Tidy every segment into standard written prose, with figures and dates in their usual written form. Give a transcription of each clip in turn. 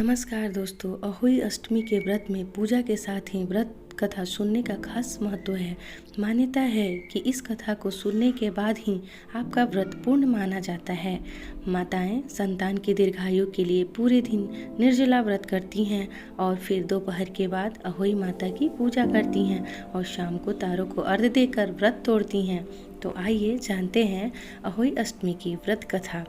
नमस्कार दोस्तों, अहोई अष्टमी के व्रत में पूजा के साथ ही व्रत कथा सुनने का खास महत्व है। मान्यता है कि इस कथा को सुनने के बाद ही आपका व्रत पूर्ण माना जाता है। माताएं संतान की दीर्घायु के लिए पूरे दिन निर्जला व्रत करती हैं और फिर दोपहर के बाद अहोई माता की पूजा करती हैं और शाम को तारों को अर्घ्य देकर व्रत तोड़ती हैं। तो आइए जानते हैं अहोई अष्टमी की व्रत कथा।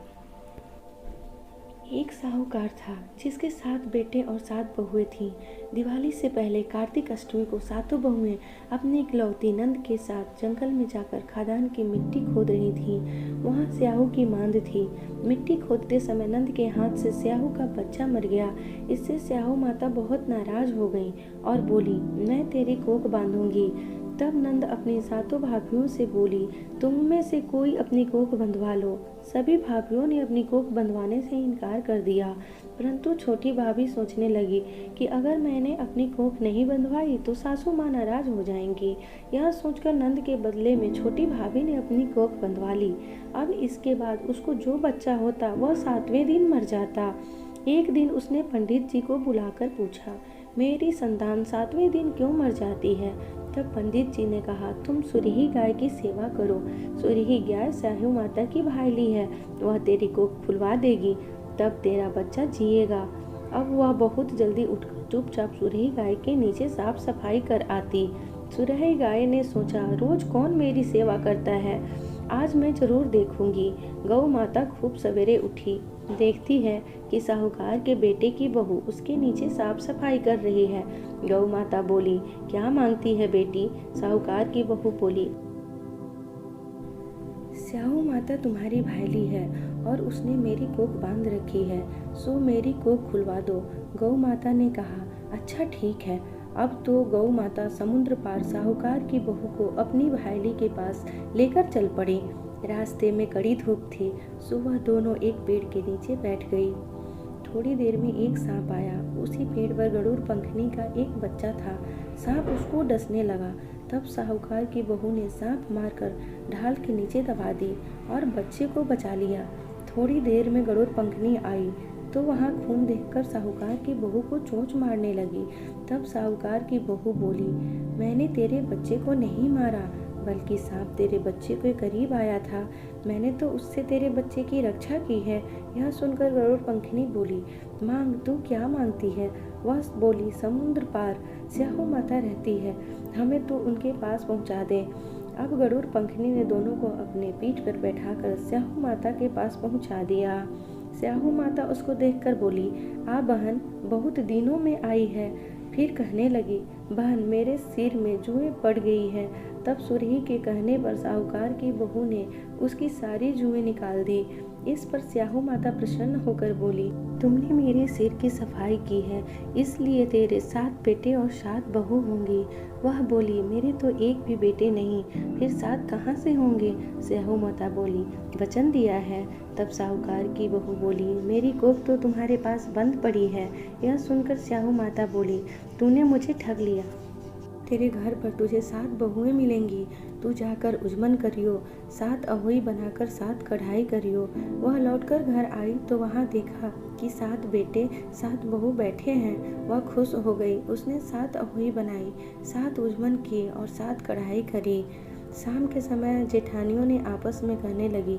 एक साहूकार था जिसके 7 बेटे और 7 बहुएं थीं। दिवाली से पहले कार्तिक अष्टमी को सातों बहुएं अपने इकलौती नंद के साथ जंगल में जाकर खदान की मिट्टी खोद रही थीं। वहां स्याहू की मांद थी। मिट्टी खोदते समय नंद के हाथ से स्याहू का बच्चा मर गया। इससे स्याहू माता बहुत नाराज हो गई और बोली, मैं तेरी कोख बांधूंगी। तब नंद अपनी सातों भाभियों से बोली, तुम में से कोई अपनी कोख बंधवा लो। सभी भाभियों ने अपनी कोख बंधवाने से इनकार कर दिया, परंतु छोटी भाभी सोचने लगी कि अगर मैंने अपनी कोख नहीं बंधवाई तो सासू माँ नाराज हो जाएंगी। यह सोचकर नंद के बदले में छोटी भाभी ने अपनी कोख बंधवा ली। अब इसके बाद उसको जो बच्चा होता वह 7वें दिन मर जाता। एक दिन उसने पंडित जी को बुलाकर पूछा, मेरी संतान 7वें दिन क्यों मर जाती है? तब पंडित जी ने कहा, तुम सुरही गाय की सेवा करो। सुरही गाय स्याहू माता की भाईली है, वह तेरी कोख खुलवा देगी, तब तेरा बच्चा जिएगा। अब वह बहुत जल्दी उठकर चुपचाप सुरही गाय के नीचे साफ सफाई कर आती। सुरही गाय ने सोचा, रोज कौन मेरी सेवा करता है, आज मैं जरूर देखूंगी। गौ माता खूब सवेरे उठी, देखती है कि साहूकार के बेटे की बहू उसके नीचे साफ सफाई कर रही है। गौ माता बोली, क्या मांगती है बेटी? साहूकार की बहू बोली, स्याहू माता तुम्हारी भाईली है और उसने मेरी कोख बांध रखी है, सो मेरी कोख खुलवा दो। गौ माता ने कहा, अच्छा ठीक है। अब तो गौ माता समुद्र पार साहूकार की बहू को अपनी भाईली के पास लेकर चल पड़ी। रास्ते में कड़ी धूप थी, सो वह दोनों एक पेड़ के नीचे बैठ गई। थोड़ी देर में एक सांप आया। उसी पेड़ पर गरुड़ पंखनी का एक बच्चा था। सांप उसको डसने लगा। तब साहूकार की बहू ने सांप मारकर ढाल के नीचे दबा दी और बच्चे को बचा लिया। थोड़ी देर में गरुड़ पंखनी आई तो वहाँ खून देखकर साहूकार की बहू को चोंच मारने लगी। तब साहूकार की बहू बोली, मैंने तेरे बच्चे को नहीं मारा, बल्कि सांप तेरे बच्चे के करीब आया था, मैंने तो उससे तेरे बच्चे की रक्षा की है। यह सुनकर गरुड़ पंखनी बोली, मांग, तू क्या मांगती है? वह बोली, समुद्र पार स्याहू माता रहती है, हमें तो उनके पास पहुंचा दे। अब गरुड़ पंखनी ने दोनों को अपने पीठ पर बैठाकर स्याहू माता के पास पहुंचा दिया। स्याहू माता उसको देखकर बोली, आ बहन, बहुत दिनों में आई है। फिर कहने लगी, बहन, मेरे सिर में जुएं पड़ गई है। तब सुरही के कहने पर साहूकार की बहू ने उसकी सारी जुएं निकाल दी। इस पर स्याहू माता प्रसन्न होकर बोली, तुमने मेरे सिर की सफाई की है, इसलिए तेरे 7 बेटे और 7 बहू होंगी। वह बोली, मेरे तो एक भी बेटे नहीं, फिर 7 कहाँ से होंगे? स्याहू माता बोली, वचन दिया है। तब साहूकार की बहू बोली, मेरी कोख तो तुम्हारे पास बंद पड़ी है। यह सुनकर स्याहू माता बोली, तूने मुझे ठग लिया। तेरे घर पर तुझे 7 बहुएं मिलेंगी। तू जाकर उजमन करियो, 7 अहोई बनाकर 7 कढ़ाई करियो। वह लौटकर घर आई तो वहाँ देखा कि 7 बेटे 7 बहू बैठे हैं। वह खुश हो गई। उसने 7 अहोई बनाई, 7 उजमन किए और 7 कढ़ाई करी। शाम के समय जेठानियों ने आपस में कहने लगी,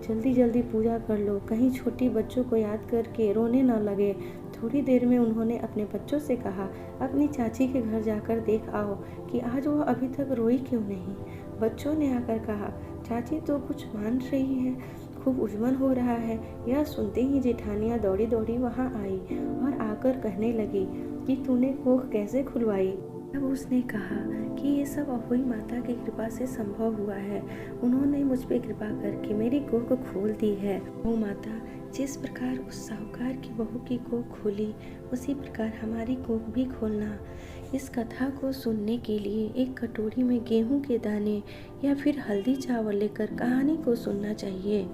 जल्दी जल्दी पूजा कर लो, कहीं छोटी बच्चों को याद करके रोने न लगे। थोड़ी देर में उन्होंने अपने बच्चों से कहा, अपनी चाची के घर जाकर देख आओ कि आज वह अभी तक रोई क्यों नहीं। बच्चों ने आकर कहा, चाची तो कुछ मान रही है, खूब उजमन हो रहा है। यह सुनते ही जेठानियाँ दौड़ी दौड़ी वहाँ आई और आकर कहने लगी कि तूने कोख कैसे खुलवाई? तब उसने कहा कि ये सब अहोई माता की कृपा से संभव हुआ है। उन्होंने मुझ पे कृपा करके मेरी कोख खोल दी है। ओ माता, जिस प्रकार उस साहूकार की बहू की कोख खोली, उसी प्रकार हमारी कोख भी खोलना। इस कथा को सुनने के लिए एक कटोरी में गेहूं के दाने या फिर हल्दी चावल लेकर कहानी को सुनना चाहिए।